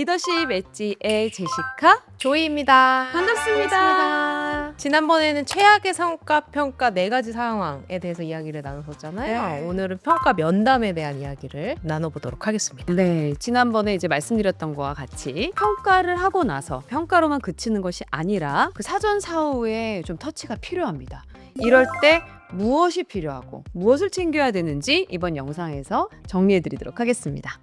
리더십 엣지의 제시카 조이입니다. 반갑습니다. 지난번에는 최악의 성과 평가 4가지 상황에 대해서 이야기를 나눴었잖아요. 네. 오늘은 평가 면담에 대한 이야기를 나눠보도록 하겠습니다. 네, 지난번에 이제 말씀드렸던 거와 같이 평가를 하고 나서 평가로만 그치는 것이 아니라 그 사전 사후에 좀 터치가 필요합니다. 이럴 때 무엇이 필요하고 무엇을 챙겨야 되는지 이번 영상에서 정리해 드리도록 하겠습니다.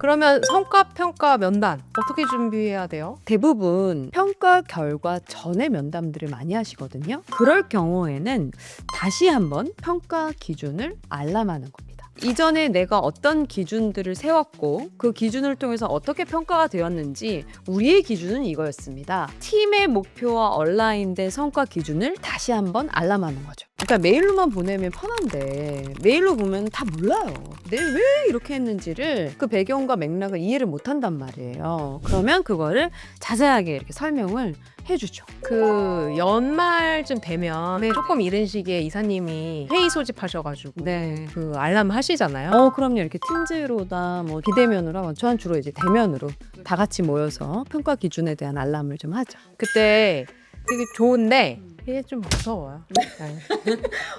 그러면 성과 평가 면담 어떻게 준비해야 돼요? 대부분 평가 결과 전에 면담들을 많이 하시거든요. 그럴 경우에는 다시 한번 평가 기준을 알람하는 겁니다. 이전에 내가 어떤 기준들을 세웠고 그 기준을 통해서 어떻게 평가가 되었는지 우리의 기준은 이거였습니다. 팀의 목표와 얼라인된 성과 기준을 다시 한번 알람하는 거죠. 그러니까 메일로만 보내면 편한데 메일로 보면 다 몰라요. 내가 왜 이렇게 했는지를 그 배경과 맥락을 이해를 못한단 말이에요. 그러면 그거를 자세하게 이렇게 설명을 해주죠. 그 연말쯤 되면 네. 조금 이른 시기에 이사님이 회의 소집하셔가지고 네. 그 알람 하시잖아요. 그럼요. 이렇게 팀즈로다 뭐 비대면으로 하고 저는 주로 이제 대면으로 다 같이 모여서 평가 기준에 대한 알람을 좀 하죠. 그때 되게 좋은데 이게 좀 무서워요. 네.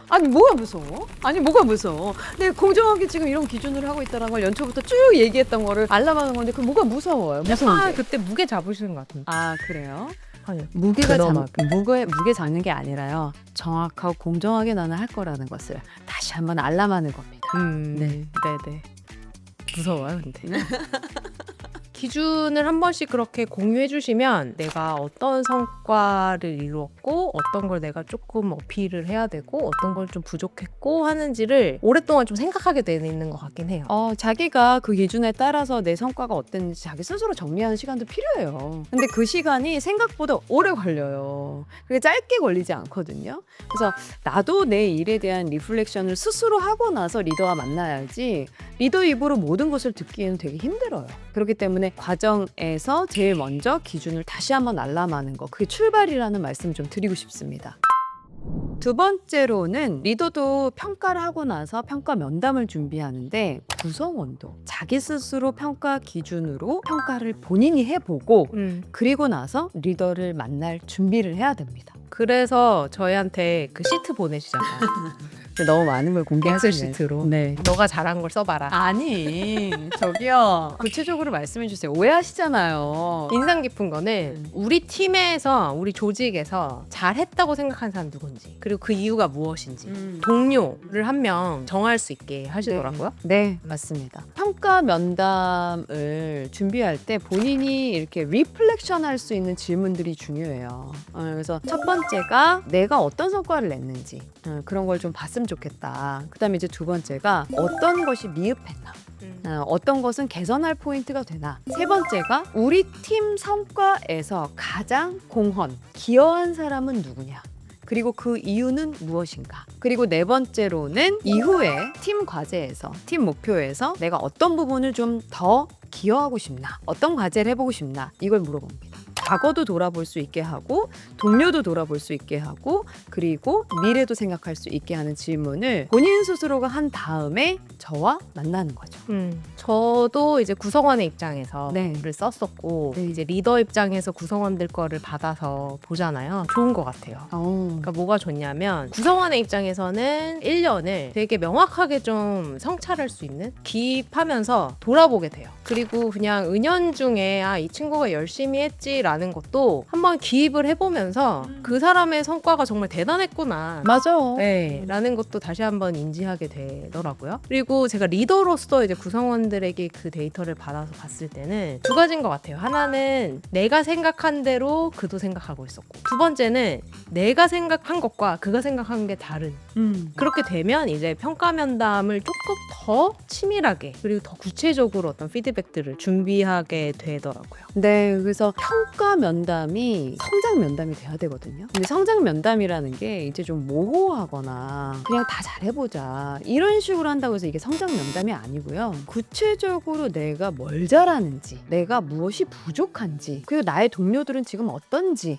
아니 뭐가 무서워? 아니 뭐가 무서워? 내가 공정하게 지금 이런 기준을 하고 있다는 걸 연초부터 쭉 얘기했던 거를 알람하는 건데 그 뭐가 무서워요? 무서운데. 그때 무게 잡으시는 것 같은데. 아 그래요? 아니, 무게 잡는 게 아니라요. 정확하고 공정하게 나는 할 거라는 것을 다시 한번 알람하는 겁니다. 네. 네네. 무서워요, 근데. 기준을 한 번씩 그렇게 공유해 주시면 내가 어떤 성과를 이루었고 어떤 걸 내가 조금 어필을 해야 되고 어떤 걸 좀 부족했고 하는지를 오랫동안 좀 생각하게 되는 것 같긴 해요. 자기가 그 기준에 따라서 내 성과가 어땠는지 자기 스스로 정리하는 시간도 필요해요. 근데 그 시간이 생각보다 오래 걸려요. 그게 짧게 걸리지 않거든요. 그래서 나도 내 일에 대한 리플렉션을 스스로 하고 나서 리더와 만나야지 리더 입으로 모든 것을 듣기에는 되게 힘들어요. 그렇기 때문에 과정에서 제일 먼저 기준을 다시 한번 알람하는 거, 그게 출발이라는 말씀 좀 드리고 싶습니다. 두 번째로는 리더도 평가를 하고 나서 평가 면담을 준비하는데 구성원도 자기 스스로 평가 기준으로 평가를 본인이 해보고 그리고 나서 리더를 만날 준비를 해야 됩니다. 그래서 저희한테 그 시트 보내시잖아요. 너무 많은 걸 엑셀 공개하시네. 시트로. 네. 너가 잘한 걸 써봐라. 아니 저기요 구체적으로 말씀해 주세요. 오해하시잖아요. 인상 깊은 거는 우리 팀에서 우리 조직에서 잘했다고 생각하는 사람 누군지 그리고 그 이유가 무엇인지 동료를 한 명 정할 수 있게 하시더라고요. 네, 맞습니다. 평가 면담을 준비할 때 본인이 이렇게 리플렉션 할 수 있는 질문들이 중요해요. 그래서 첫 번째가 내가 어떤 성과를 냈는지 그런 걸 좀 봤으면 좋겠다. 그 다음에 이제 두 번째가 어떤 것이 미흡했나. 어떤 것은 개선할 포인트가 되나. 세 번째가 우리 팀 성과에서 가장 기여한 사람은 누구냐. 그리고 그 이유는 무엇인가. 그리고 네 번째로는 이후에 팀 과제에서, 팀 목표에서 내가 어떤 부분을 좀 더 기여하고 싶나, 어떤 과제를 해보고 싶나, 이걸 물어봅니다. 과거도 돌아볼 수 있게 하고 동료도 돌아볼 수 있게 하고 그리고 미래도 생각할 수 있게 하는 질문을 본인 스스로가 한 다음에 저와 만나는 거죠. 저도 이제 구성원의 입장에서 네. 글을 썼었고 네. 이제 리더 입장에서 구성원들 거를 받아서 보잖아요. 좋은 것 같아요. 그러니까 뭐가 좋냐면 구성원의 입장에서는 1년을 되게 명확하게 좀 성찰할 수 있는 기입하면서 돌아보게 돼요. 그리고 그냥 은연중에 이 친구가 열심히 했지라는 것도 한번 기입을 해보면서 그 사람의 성과가 정말 대단했구나. 맞아. 네, 라는 것도 다시 한번 인지하게 되더라고요. 그리고 제가 리더로서 이제 구성원들에게 그 데이터를 받아서 봤을 때는 두 가지인 것 같아요. 하나는 내가 생각한 대로 그도 생각하고 있었고, 두 번째는 내가 생각한 것과 그가 생각한 게 다른. 그렇게 되면 이제 평가 면담을 조금 더 치밀하게 그리고 더 구체적으로 어떤 피드백들을 준비하게 되더라고요. 네, 그래서 평가 면담이 성장 면담이 돼야 되거든요. 근데 성장 면담이라는 게 이제 좀 모호하거나 그냥 다 잘해보자 이런 식으로 한다고 해서 이게 성장 면담이 아니고요. 구체적으로 내가 뭘 잘하는지, 내가 무엇이 부족한지, 그리고 나의 동료들은 지금 어떤지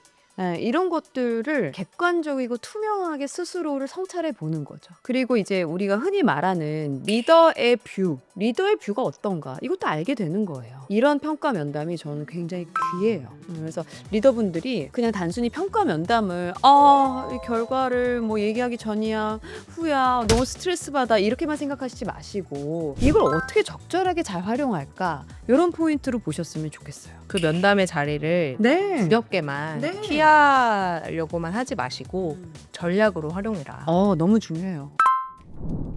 이런 것들을 객관적이고 투명하게 스스로를 성찰해 보는 거죠. 그리고 이제 우리가 흔히 말하는 리더의 뷰가 어떤가 이것도 알게 되는 거예요. 이런 평가 면담이 저는 굉장히 귀해요. 그래서 리더분들이 그냥 단순히 평가 면담을 이 결과를 뭐 얘기하기 전이야 후야 너무 스트레스 받아 이렇게만 생각하시지 마시고 이걸 어떻게 적절하게 잘 활용할까 이런 포인트로 보셨으면 좋겠어요. 그 면담의 자리를 네. 두렵게만 네. 피하려고만 하지 마시고 전략으로 활용해라. 너무 중요해요.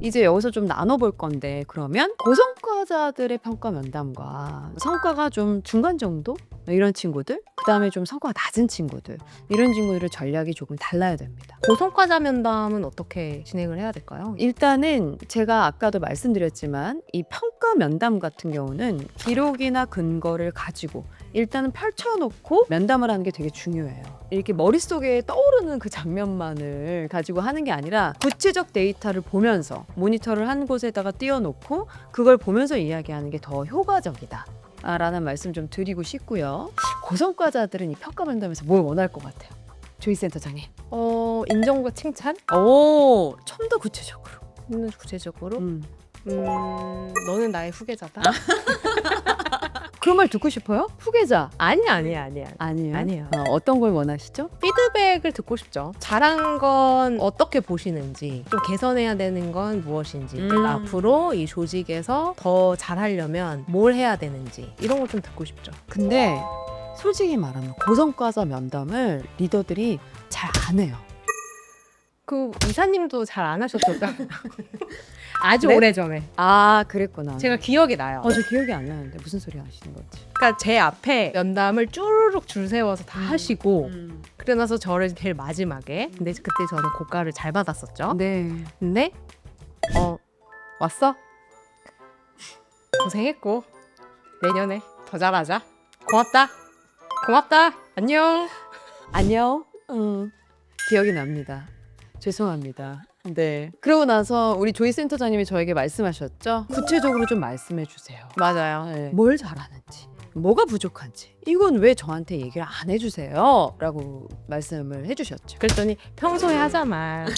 이제 여기서 좀 나눠볼 건데 그러면 고성과자들의 평가 면담과 성과가 좀 중간 정도? 이런 친구들 그 다음에 좀 성과가 낮은 친구들 이런 친구들의 전략이 조금 달라야 됩니다. 고성과자 면담은 어떻게 진행을 해야 될까요? 일단은 제가 아까도 말씀드렸지만 이 평가 면담 같은 경우는 기록이나 근거를 가지고 일단은 펼쳐놓고 면담을 하는 게 되게 중요해요. 이렇게 머릿속에 떠오르는 그 장면만을 가지고 하는 게 아니라 구체적 데이터를 보면서 모니터를 한 곳에다가 띄워놓고 그걸 보면서 이야기하는 게 더 효과적이다 라는 말씀 좀 드리고 싶고요. 고성과자들은 이 평가 면담에서 뭘 원할 것 같아요? 조이 센터장님. 인정과 칭찬? 좀 더 구체적으로. 구체적으로? 너는 나의 후계자다? 그 말 듣고 싶어요? 후계자. 아니야. 아니에요. 어떤 걸 원하시죠? 피드백을 듣고 싶죠. 잘한 건 어떻게 보시는지, 좀 개선해야 되는 건 무엇인지, 내가 앞으로 이 조직에서 더 잘하려면 뭘 해야 되는지 이런 걸 좀 듣고 싶죠. 근데 솔직히 말하면 고성과자 면담을 리더들이 잘 안 해요. 그 이사님도 잘 안 하셨죠? 아주 네? 오래전에. 그랬구나. 제가 기억이 나요. 저 기억이 안 나는데 무슨 소리 하시는 거지? 그러니까 제 앞에 면담을 쭈르륵 줄 세워서 다 하시고 그래 나서 저를 제일 마지막에 근데 그때 저는 고가를 잘 받았었죠. 네. 근데 왔어? 고생했고 내년에 더 잘하자. 고맙다. 안녕. 기억이 납니다. 죄송합니다. 네. 그러고 나서 우리 조이 센터장님이 저에게 말씀하셨죠? 구체적으로 좀 말씀해 주세요. 맞아요. 네. 뭘 잘하는지, 뭐가 부족한지, 이건 왜 저한테 얘기를 안 해주세요? 라고 말씀을 해주셨죠. 그랬더니 평소에 하자말.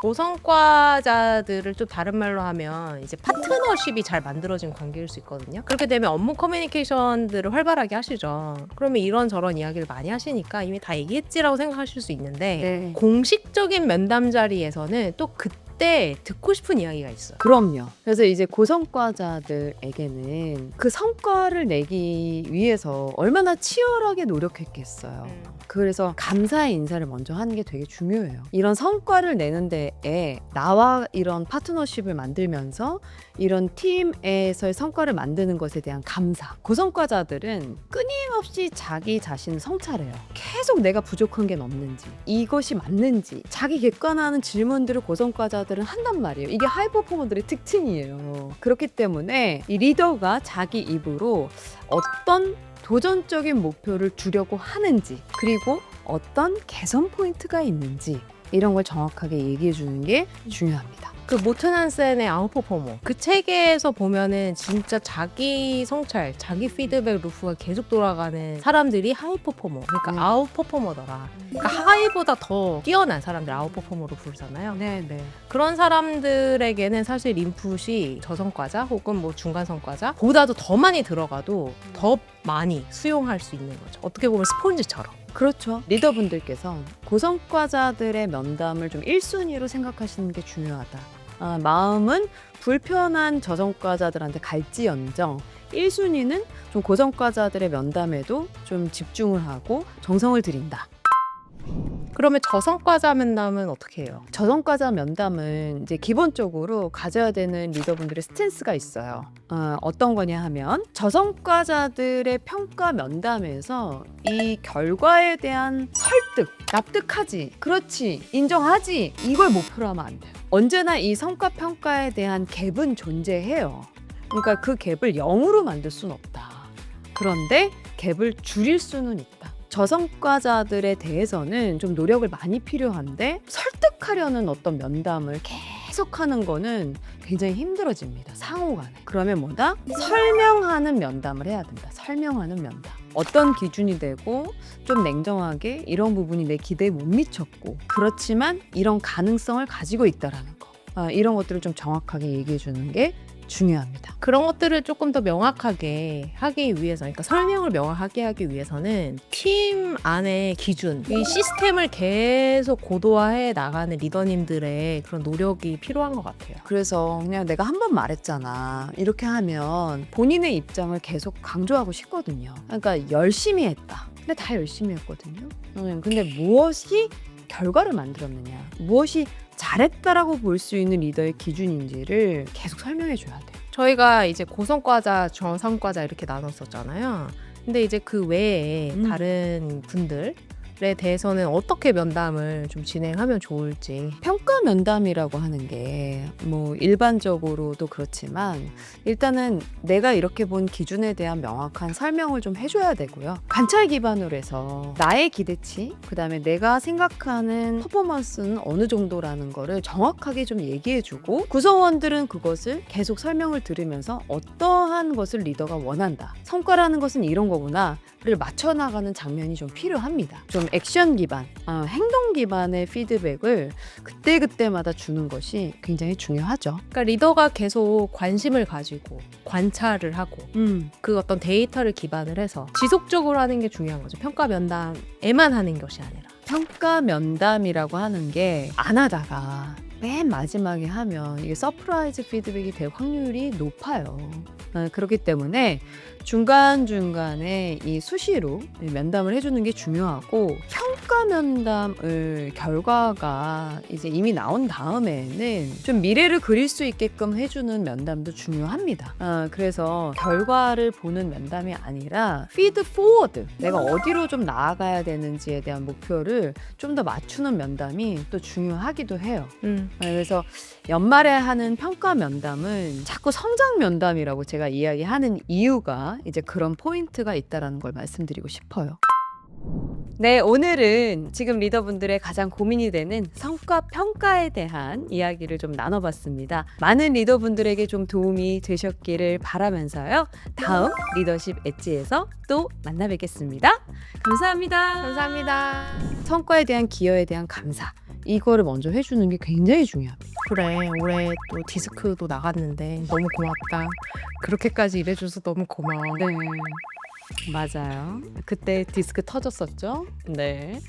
고성과자들을 좀 다른 말로 하면 이제 파트너십이 잘 만들어진 관계일 수 있거든요. 그렇게 되면 업무 커뮤니케이션들을 활발하게 하시죠. 그러면 이런저런 이야기를 많이 하시니까 이미 다 얘기했지라고 생각하실 수 있는데 네. 공식적인 면담 자리에서는 또 그때 듣고 싶은 이야기가 있어요. 그럼요. 그래서 이제 고성과자들에게는 그 성과를 내기 위해서 얼마나 치열하게 노력했겠어요. 그래서 감사의 인사를 먼저 하는 게 되게 중요해요. 이런 성과를 내는 데에 나와 이런 파트너십을 만들면서 이런 팀에서의 성과를 만드는 것에 대한 감사. 고성과자들은 끊임없이 자기 자신을 성찰해요. 계속 내가 부족한 게 없는지, 이것이 맞는지 자기 객관화하는 질문들을 고성과자들은 한단 말이에요. 이게 하이퍼포머들의 특징이에요. 그렇기 때문에 이 리더가 자기 입으로 어떤 도전적인 목표를 두려고 하는지 그리고 어떤 개선 포인트가 있는지 이런 걸 정확하게 얘기해 주는 게 중요합니다. 그 모튼 한센의 아웃퍼포머 그 책에서 보면은 진짜 자기 성찰, 자기 피드백 루프가 계속 돌아가는 사람들이 하이퍼포머, 그러니까 아웃퍼포머더라. 그러니까 하이보다 더 뛰어난 사람들 아웃퍼포머로 부르잖아요. 네. 그런 사람들에게는 사실 인풋이 저성과자 혹은 뭐 중간성과자 보다도 더 많이 들어가도 더 많이 수용할 수 있는 거죠. 어떻게 보면 스폰지처럼. 그렇죠. 리더분들께서 고성과자들의 면담을 좀 1순위로 생각하시는 게 중요하다. 마음은 불편한 저성과자들한테 갈지언정 1순위는 좀 고성과자들의 면담에도 좀 집중을 하고 정성을 들인다. 그러면 저성과자 면담은 어떻게 해요? 저성과자 면담은 이제 기본적으로 가져야 되는 리더분들의 스탠스가 있어요. 어떤 거냐 하면 저성과자들의 평가 면담에서 이 결과에 대한 설득, 납득하지, 그렇지, 인정하지 이걸 목표로 하면 안 돼요. 언제나 이 성과 평가에 대한 갭은 존재해요. 그러니까 그 갭을 0으로 만들 수는 없다. 그런데 갭을 줄일 수는 있다. 저성과자들에 대해서는 좀 노력을 많이 필요한데 설득하려는 어떤 면담을 계속하는 거는 굉장히 힘들어집니다. 상호간에. 그러면 뭐다? 설명하는 면담을 해야 된다. 설명하는 면담. 어떤 기준이 되고 좀 냉정하게 이런 부분이 내 기대에 못 미쳤고 그렇지만 이런 가능성을 가지고 있다라는 거. 이런 것들을 좀 정확하게 얘기해 주는 게 중요합니다. 그런 것들을 조금 더 명확하게 하기 위해서, 그러니까 설명을 명확하게 하기 위해서는 팀 안의 기준, 이 시스템을 계속 고도화해 나가는 리더님들의 그런 노력이 필요한 것 같아요. 그래서 그냥 내가 한 번 말했잖아. 이렇게 하면 본인의 입장을 계속 강조하고 싶거든요. 그러니까 열심히 했다. 근데 다 열심히 했거든요. 근데 무엇이 결과를 만들었느냐, 무엇이 잘했다라고 볼 수 있는 리더의 기준인지를 계속 설명해 줘야 돼요. 저희가 이제 고성과자, 저성과자 이렇게 나눴었잖아요. 근데 이제 그 외에 다른 분들에 대해서는 어떻게 면담을 좀 진행하면 좋을지. 평가 면담이라고 하는 게 뭐 일반적으로도 그렇지만 일단은 내가 이렇게 본 기준에 대한 명확한 설명을 좀 해줘야 되고요. 관찰 기반으로 해서 나의 기대치, 그다음에 내가 생각하는 퍼포먼스는 어느 정도라는 거를 정확하게 좀 얘기해주고 구성원들은 그것을 계속 설명을 들으면서 어떠한 것을 리더가 원한다. 성과라는 것은 이런 거구나를 맞춰나가는 장면이 좀 필요합니다. 좀 액션 기반, 행동 기반의 피드백을 그때그때마다 주는 것이 굉장히 중요하죠. 그러니까 리더가 계속 관심을 가지고 관찰을 하고 그 어떤 데이터를 기반을 해서 지속적으로 하는 게 중요한 거죠. 평가 면담에만 하는 것이 아니라. 평가 면담이라고 하는 게 안 하다가 맨 마지막에 하면 이게 서프라이즈 피드백이 될 확률이 높아요. 그렇기 때문에 중간중간에 이 수시로 면담을 해주는 게 중요하고, 평가 면담을 결과가 이제 이미 나온 다음에는 좀 미래를 그릴 수 있게끔 해주는 면담도 중요합니다. 그래서 결과를 보는 면담이 아니라 피드 포워드, 내가 어디로 좀 나아가야 되는지에 대한 목표를 좀 더 맞추는 면담이 또 중요하기도 해요. 그래서 연말에 하는 평가 면담은 자꾸 성장 면담이라고 제가 이야기하는 이유가 이제 그런 포인트가 있다는 걸 말씀드리고 싶어요. 네, 오늘은 지금 리더분들의 가장 고민이 되는 성과 평가에 대한 이야기를 좀 나눠봤습니다. 많은 리더분들에게 좀 도움이 되셨기를 바라면서요. 다음 리더십 엣지에서 또 만나 뵙겠습니다. 감사합니다. 감사합니다. 성과에 대한 기여에 대한 감사, 이거를 먼저 해주는 게 굉장히 중요합니다. 그래, 올해 또 디스크도 나갔는데 너무 고맙다. 그렇게까지 일해줘서 너무 고마워. 네, 맞아요. 그때 디스크 터졌었죠. 네.